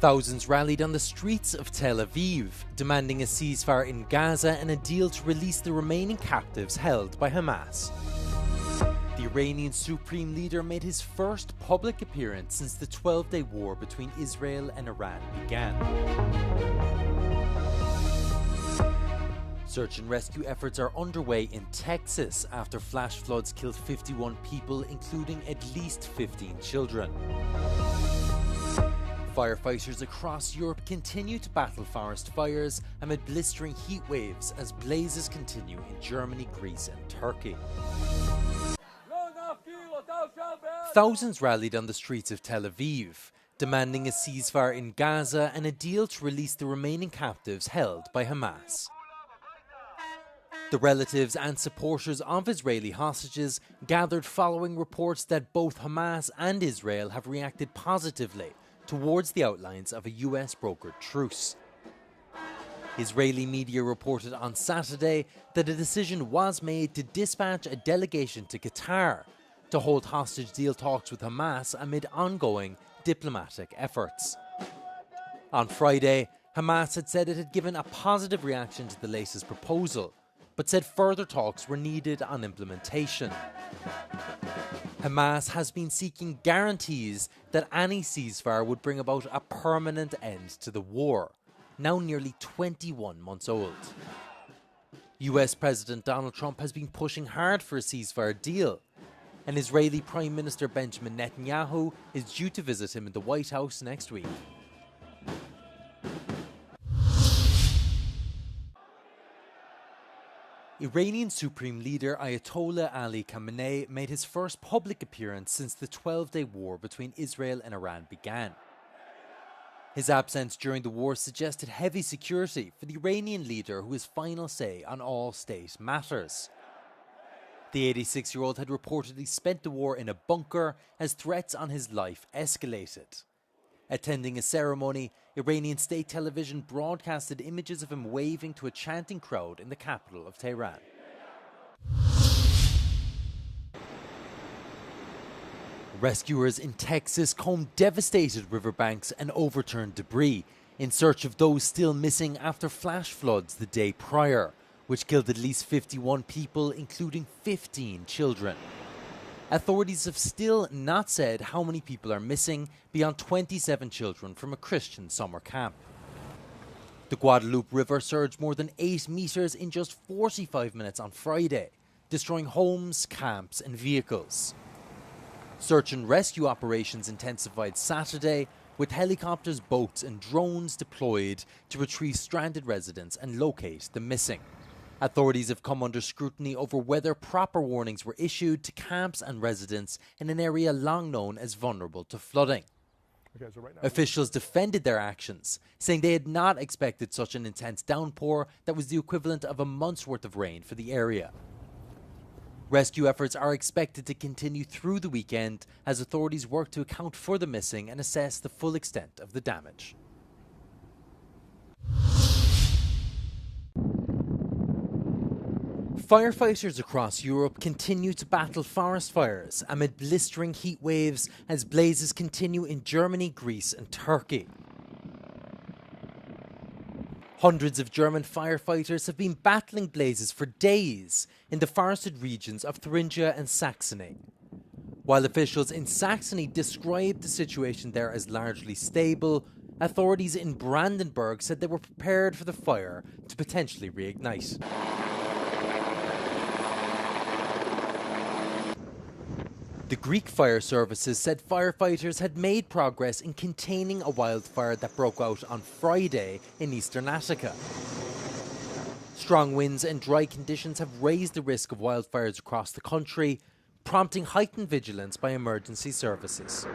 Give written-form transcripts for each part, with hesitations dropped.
Thousands rallied on the streets of Tel Aviv, demanding a ceasefire in Gaza and a deal to release the remaining captives held by Hamas. The Iranian supreme leader made his first public appearance since the 12-day war between Israel and Iran began. Search and rescue efforts are underway in Texas after flash floods killed 51 people, including at least 15 children. Firefighters across Europe continue to battle forest fires amid blistering heat waves as blazes continue in Germany, Greece and Turkey. Thousands rallied on the streets of Tel Aviv, demanding a ceasefire in Gaza and a deal to release the remaining captives held by Hamas. The relatives and supporters of Israeli hostages gathered following reports that both Hamas and Israel have reacted positively towards the outlines of a US-brokered truce. Israeli media reported on Saturday that a decision was made to dispatch a delegation to Qatar to hold hostage deal talks with Hamas amid ongoing diplomatic efforts. On Friday, Hamas had said it had given a positive reaction to the latest proposal, but said further talks were needed on implementation. Hamas has been seeking guarantees that any ceasefire would bring about a permanent end to the war, now nearly 21 months old. US President Donald Trump has been pushing hard for a ceasefire deal, and Israeli Prime Minister Benjamin Netanyahu is due to visit him in the White House next week. Iranian Supreme Leader Ayatollah Ali Khamenei made his first public appearance since the 12-day war between Israel and Iran began. His absence during the war suggested heavy security for the Iranian leader who has final say on all state matters. The 86-year-old had reportedly spent the war in a bunker as threats on his life escalated. Attending a ceremony, Iranian state television broadcasted images of him waving to a chanting crowd in the capital of Tehran. Rescuers in Texas combed devastated riverbanks and overturned debris in search of those still missing after flash floods the day prior, which killed at least 51 people, including 15 children. Authorities have still not said how many people are missing beyond 27 children from a Christian summer camp. The Guadalupe River surged more than 8 meters in just 45 minutes on Friday, destroying homes, camps and vehicles. Search and rescue operations intensified Saturday, with helicopters, boats and drones deployed to retrieve stranded residents and locate the missing. Authorities have come under scrutiny over whether proper warnings were issued to camps and residents in an area long known as vulnerable to flooding. Officials defended their actions, saying they had not expected such an intense downpour that was the equivalent of a month's worth of rain for the area. Rescue efforts are expected to continue through the weekend as authorities work to account for the missing and assess the full extent of the damage. Firefighters across Europe continue to battle forest fires amid blistering heat waves as blazes continue in Germany, Greece and Turkey. Hundreds of German firefighters have been battling blazes for days in the forested regions of Thuringia and Saxony. While officials in Saxony described the situation there as largely stable, authorities in Brandenburg said they were prepared for the fire to potentially reignite. The Greek fire services said firefighters had made progress in containing a wildfire that broke out on Friday in eastern Attica. Strong winds and dry conditions have raised the risk of wildfires across the country, prompting heightened vigilance by emergency services.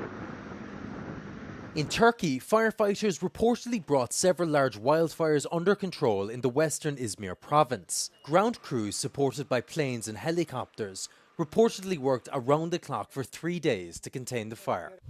In Turkey, firefighters reportedly brought several large wildfires under control in the western Izmir province. Ground crews supported by planes and helicopters reportedly worked around the clock for 3 days to contain the fire.